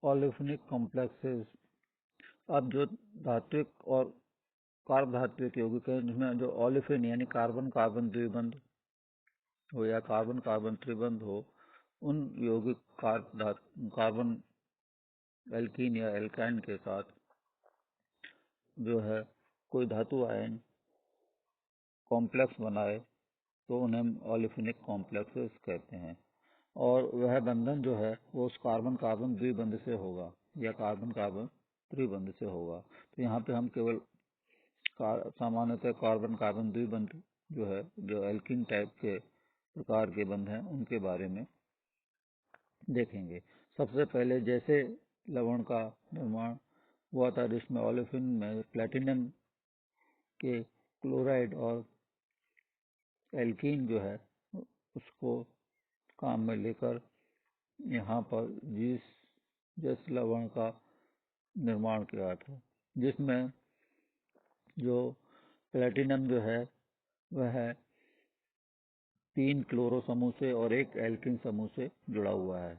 Olefinic complexes. अब जो धात्विक और कार्ब धात्विक यौगिक है, जिसमें जो ओलेफिन यानी कार्बन कार्बन द्विबंध हो या कार्बन कार्बन त्रिबंध हो, उन यौगिक कार्बन एल्कीन या एल्काइन के साथ जो है कोई धातु आयन कॉम्प्लेक्स बनाए तो उन्हें हम ओलेफिनिक कॉम्प्लेक्सेस कहते हैं। और वह बंधन जो है वो उस कार्बन कार्बन द्विबंध से होगा या कार्बन कार्बन त्रिबंध से होगा। तो यहाँ पे हम केवल सामान्यतः कार्बन कार्बन द्विबंध जो है, जो एल्कीन टाइप के प्रकार के बंध हैं, उनके बारे में देखेंगे। सबसे पहले जैसे लवण का निर्माण हुआ था, जिसमें ओलेफिन में प्लेटिनम के क्लोराइड और एल्कीन जो है उसको काम में लेकर यहाँ पर जिस लवण का निर्माण किया था, जिसमें जो प्लेटिनम जो है वह 3 क्लोरो समूह से और 1 एल्किन समूह से जुड़ा हुआ है।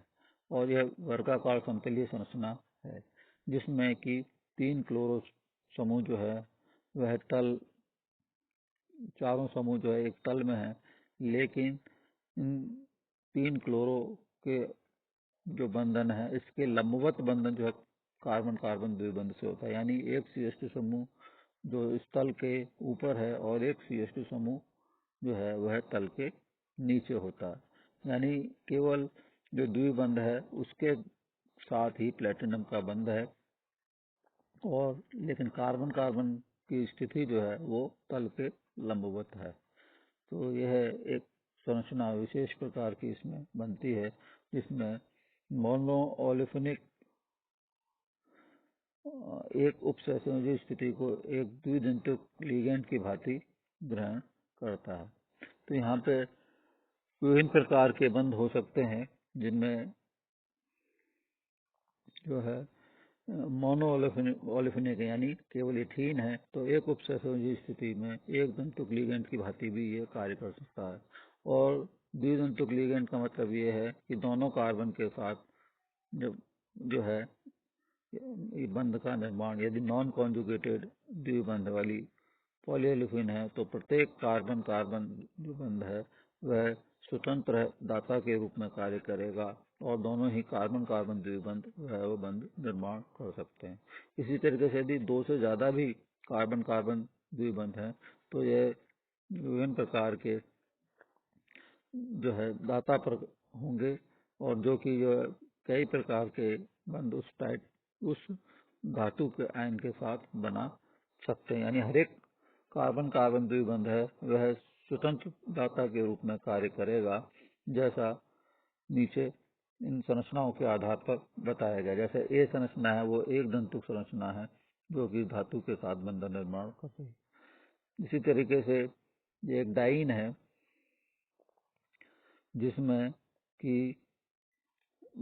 और यह वर्गाकार समतलीय संरचना है, जिसमें कि 3 क्लोरो समूह जो है वह चारों समूह जो है एक तल में है, लेकिन इन 3 क्लोरो के जो बंधन है, इसके लंबवत बंधन जो है कार्बन कार्बन द्विबंध से होता है। यानी एक CH2 समूह जो इस तल के ऊपर है और एक CH2 समूह जो है वह तल के नीचे होता है। यानी केवल जो द्विबंध है उसके साथ ही प्लेटिनम का बंध है, और लेकिन कार्बन कार्बन की स्थिति जो है वो तल के लंबवत है। तो यह एक संरचना विशेष प्रकार की इसमें बनती है, जिसमें मोनो ओलेफिनिक एक उपसहसंयोजी स्थिति को एक द्विदंतुक लिगेंड की भांति ग्रहण करता है। तो यहाँ पे विभिन्न प्रकार के बंध हो सकते हैं, जिनमें जो है मोनो ओलेफिनिक यानी केवल एथीन है, तो एक उपसहसंयोजी स्थिति में एक दंतुक लिगेंड की भांति भी ये कार्य कर सकता है। और द्विदंतुक लिगेंड का मतलब ये है कि दोनों कार्बन के साथ जो है ये बंध का निर्माण, यदि नॉन कॉन्जुगेटेड द्विबंध वाली पॉलीओलेफिन है, तो प्रत्येक कार्बन कार्बन जो बंध है वह स्वतंत्र दाता के रूप में कार्य करेगा, और दोनों ही कार्बन कार्बन द्विबंध वो बंध निर्माण कर सकते हैं। इसी तरीके से यदि 2 से ज्यादा भी कार्बन कार्बन द्विबंध हैं, तो ये विभिन्न प्रकार के जो है दाता पर होंगे, और जो कि जो कई प्रकार के बंध उस धातु के आयन के साथ बना सकते हैं। यानी हर एक कार्बन कार्बन द्विबंध है वह स्वतंत्र दाता के रूप में कार्य करेगा, जैसा नीचे इन संरचनाओं के आधार पर बताया गया। जैसे ए संरचना है वो एक दंतुक संरचना है, जो कि धातु के साथ बंधन निर्माण करती है। इसी तरीके से ये एक डाइन है, जिसमें कि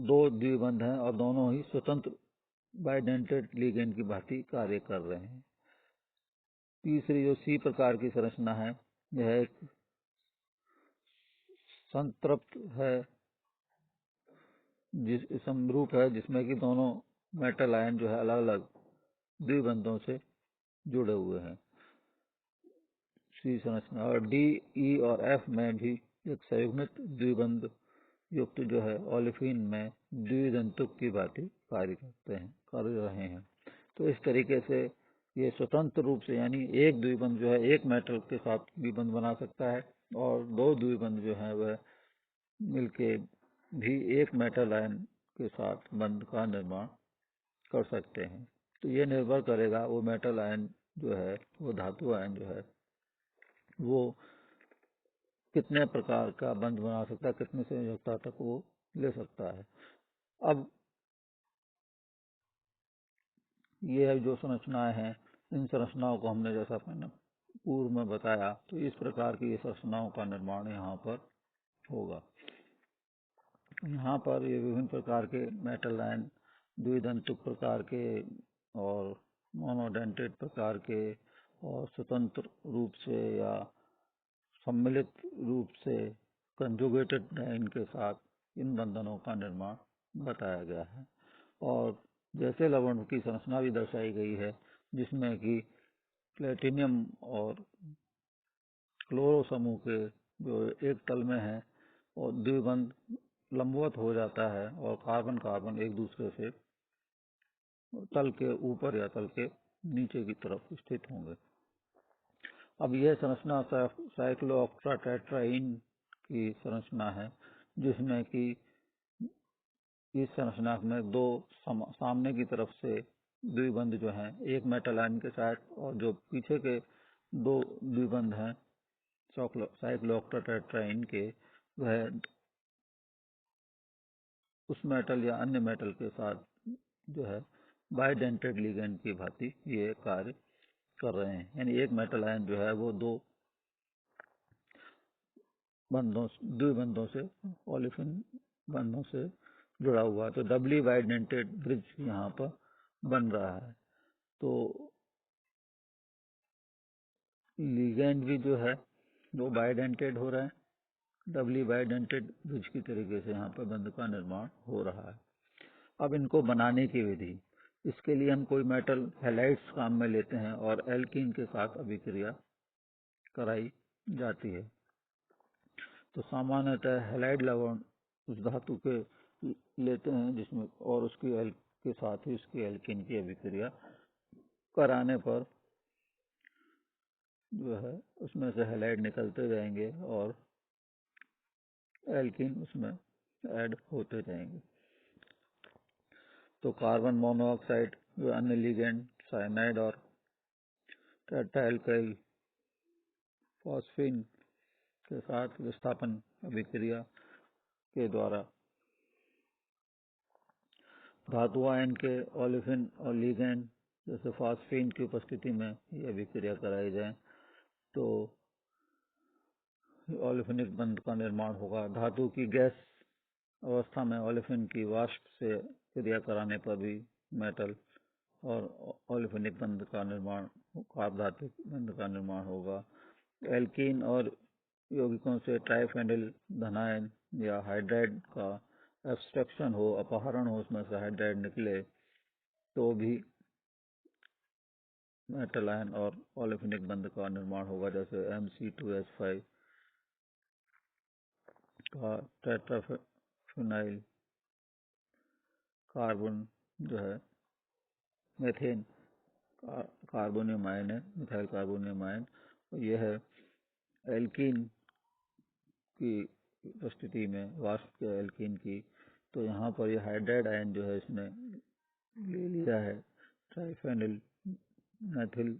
2 द्विबंध हैं और दोनों ही स्वतंत्र बाइडेंटेड लिगेंड की भांति कार्य कर रहे हैं। तीसरी जो सी प्रकार की संरचना है, यह एक संतृप्त है, समरूप है, जिसमें कि दोनों मेटल आयन जो है अलग अलग द्विबंधों से जुड़े हुए हैं, सी संरचना। और डी, ई और एफ में भी एक संयुग्मित द्विबंध युक्त जो है ओलेफिन में द्विदंतुक की भांति कार्य कर रहे हैं। तो इस तरीके से ये स्वतंत्र रूप से, यानी एक द्विबंध जो है एक मेटल के साथ द्विबंध बना सकता है, और 2 द्विबंध जो है वह मिलके भी एक मेटल आयन के साथ बंध का निर्माण कर सकते हैं। तो ये निर्भर करेगा वो मेटल आयन जो है, वो धातु आयन जो है, वो कितने प्रकार का बंध बना सकता है, कितने संयोजकता तक वो ले सकता है। अब ये जो संरचनाएं हैं, इन संरचनाओं को हमने जैसा मैंने पूर्व में बताया, तो इस प्रकार की संरचनाओं का निर्माण यहाँ पर होगा। यहाँ पर ये विभिन्न प्रकार के मेटल आयन द्विदंतुक प्रकार के और मोनोडेंटेड प्रकार के और स्वतंत्र रूप से या सम्मिलित रूप से कंजुगेटेड डाइन के साथ इन बंधनों का निर्माण बताया गया है। और जैसे लवण की संरचना भी दर्शाई गई है, जिसमें कि प्लेटिनियम और क्लोरो समूह के जो एक तल में है और द्विबंध लंबवत हो जाता है और कार्बन कार्बन एक दूसरे से तल के ऊपर या तल के नीचे की तरफ स्थित होंगे। अब यह संरचना साइक्लोऑक्टाटेट्राईन की संरचना है, जिसमें कि इस संरचना में दो सामने की तरफ से द्विबंध जो हैं एक मेटल आयन के साथ, और जो पीछे के दो द्विबंध हैं साइक्लोऑक्टाटेट्राईन के, वह उस मेटल या अन्य मेटल के साथ जो है बाइडेंटेड लिगेंड की भांति ये कार्य कर रहे हैं। यानी एक मेटल आयन जो है वो दो द्विबंधों से ओलेफिन बंधों से जुड़ा हुआ है, तो डबली बाइडेंटेड ब्रिज यहाँ पर बन रहा है। तो लिगेंड भी जो है वो बाइडेंटेड हो रहा है, डबली बाइडेंटेड ब्रिज की तरीके से यहाँ पर बंध का निर्माण हो रहा है। अब इनको बनाने की विधि, इसके लिए हम कोई मेटल हैलाइड्स काम में लेते हैं और एल्कीन के साथ अभिक्रिया कराई जाती है। तो सामान्यतः हैलाइड लवण उस धातु के लेते हैं जिसमें, और उसकी के साथ ही उसकी एल्कीन की अभिक्रिया कराने पर जो है उसमें से हैलाइड निकलते जाएंगे और एल्कीन उसमें ऐड होते जाएंगे। तो कार्बन मोनोऑक्साइड व अन्य लिगेंड साइनाइड और टेट्राएल्काइल फॉस्फीन के साथ विस्थापन अभिक्रिया के द्वारा धातु आयन के ओलेफिन और लिगेंड जैसे फॉस्फीन की उपस्थिति में यह अभिक्रिया कराई जाए तो ओलेफिनिक बंध का निर्माण होगा। धातु की गैस अवस्था में ओलेफिन की वाष्प से क्रिया कराने पर भी मेटल और ओलेफिनिक बंध का निर्माण, कार्बधातुक बंध का निर्माण होगा। एल्कीन और यौगिकों से ट्राइफेनिल धनायन या हाइड्राइड का एब्स्ट्रक्शन हो, अपहरण हो, उसमें से हाइड्राइड निकले तो भी मेटल आयन और ओलेफिनिक बंध का निर्माण होगा। जैसे Mc2H5 का टेट्राफिनाइल कार्बन जो है मेथेन कार्बोनियम आयन है, मिथाइल कार्बोनियम आयन, यह है एल्कीन की उपस्थिति में वाष्प के एल्कीन की। तो यहाँ पर यह हाइड्राइड आयन जो है इसने ले लिया है ट्राइफेनिल मेथिल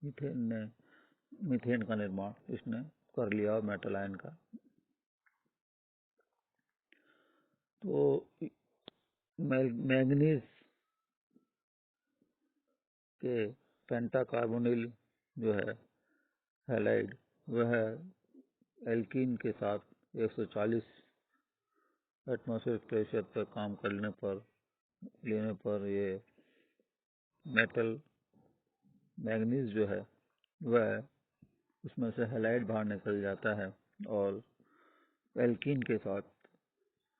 मीथेन का निर्माण इसने कर लिया और मेटल आयन का। तो मैग्नीज के पेंटाकार्बोनिल जो है हैलाइड, वह एल्कीन के साथ 140 एटमॉस्फेरिक प्रेशर पर काम करने पर ये मेटल मैग्नीज जो है वह उसमें से हैलाइड बाहर निकल जाता है और एल्कीन के साथ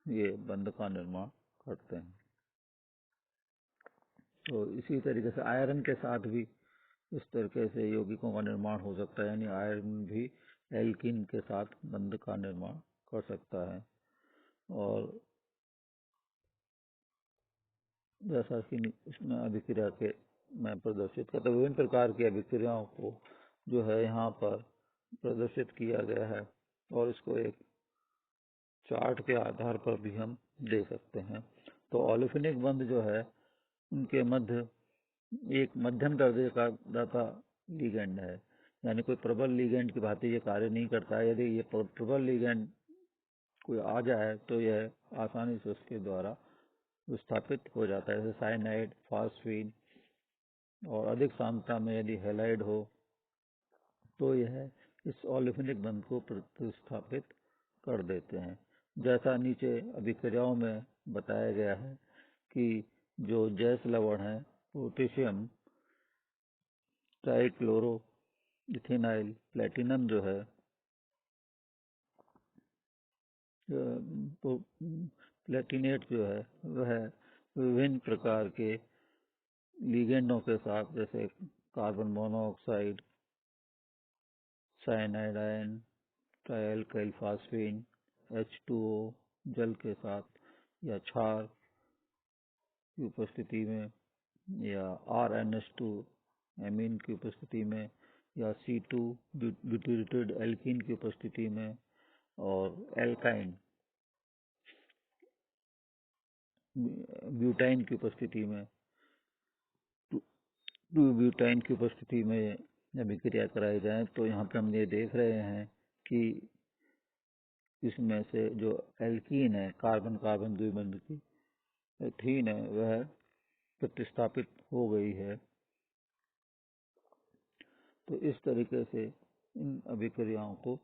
ये बंध का निर्माण करते हैं। तो इसी तरीके से आयरन के साथ भी इस तरीके से यौगिकों का निर्माण हो सकता है, यानी आयरन भी एल्कीन के साथ बंध का निर्माण कर सकता है। और जैसा कि इसमें अभिक्रिया के मैं प्रदर्शित करता हूँ, विभिन्न प्रकार की अभिक्रियाओं को जो है यहाँ पर प्रदर्शित किया गया है और इसको एक चार्ट के आधार पर भी हम दे सकते हैं। तो ओलेफिनिक बंध जो है उनके मध्य एक मध्यम दर्जे का दाता लिगेंड है, यानी कोई प्रबल लिगेंड की भांति ये कार्य नहीं करता है। यदि ये प्रबल लिगेंड कोई आ जाए तो यह आसानी से उसके द्वारा विस्थापित हो जाता है, जैसे साइनाइड, फॉस्फीन, और अधिक सांद्रता में यदि हैलाइड हो तो यह इस ओलेफिनिक बंध को प्रतिस्थापित कर देते हैं। जैसा नीचे अभिक्रियाओं में बताया गया है कि जो जैस लवण है पोटेशियम ट्राइक्लोरो इथेनाइल प्लेटिनम जो है तो प्लेटिनेट जो है वह विभिन्न प्रकार के लिगेंडों के साथ, जैसे carbon monoxide, cyanide ion, trialkyl phosphine, H2O जल के साथ, या क्षार की उपस्थिति में, या RNH2 एमीन की उपस्थिति में, या C2 ब्यूटिरेटेड एल्कीन की उपस्थिति में, और एल्काइन ब्यूटाइन की उपस्थिति में, ब्यूटाइन की उपस्थिति में अभिक्रिया कराई जाए, तो यहाँ पे हम ये देख रहे हैं कि इसमें से जो एल्कीन है, कार्बन कार्बन द्विबंध की एथीन है, वह प्रतिस्थापित हो गई है। तो इस तरीके से इन अभिक्रियाओं को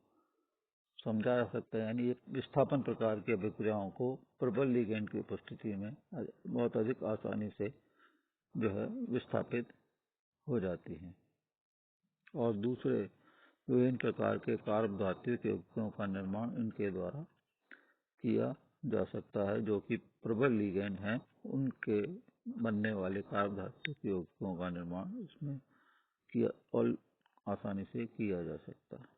समझा जा सकता है, यानी एक विस्थापन प्रकार की अभिक्रियाओं को प्रबल लिगेंड की उपस्थिति में बहुत अधिक आसानी से जो है विस्थापित हो जाती हैं। और दूसरे विभिन्न प्रकार के कार्बधातुक यौगिकों का निर्माण इनके द्वारा किया जा सकता है, जो कि प्रबल लिगेंड हैं, उनके बनने वाले कार्बधातुक यौगिकों का निर्माण इसमें किया और आसानी से किया जा सकता है।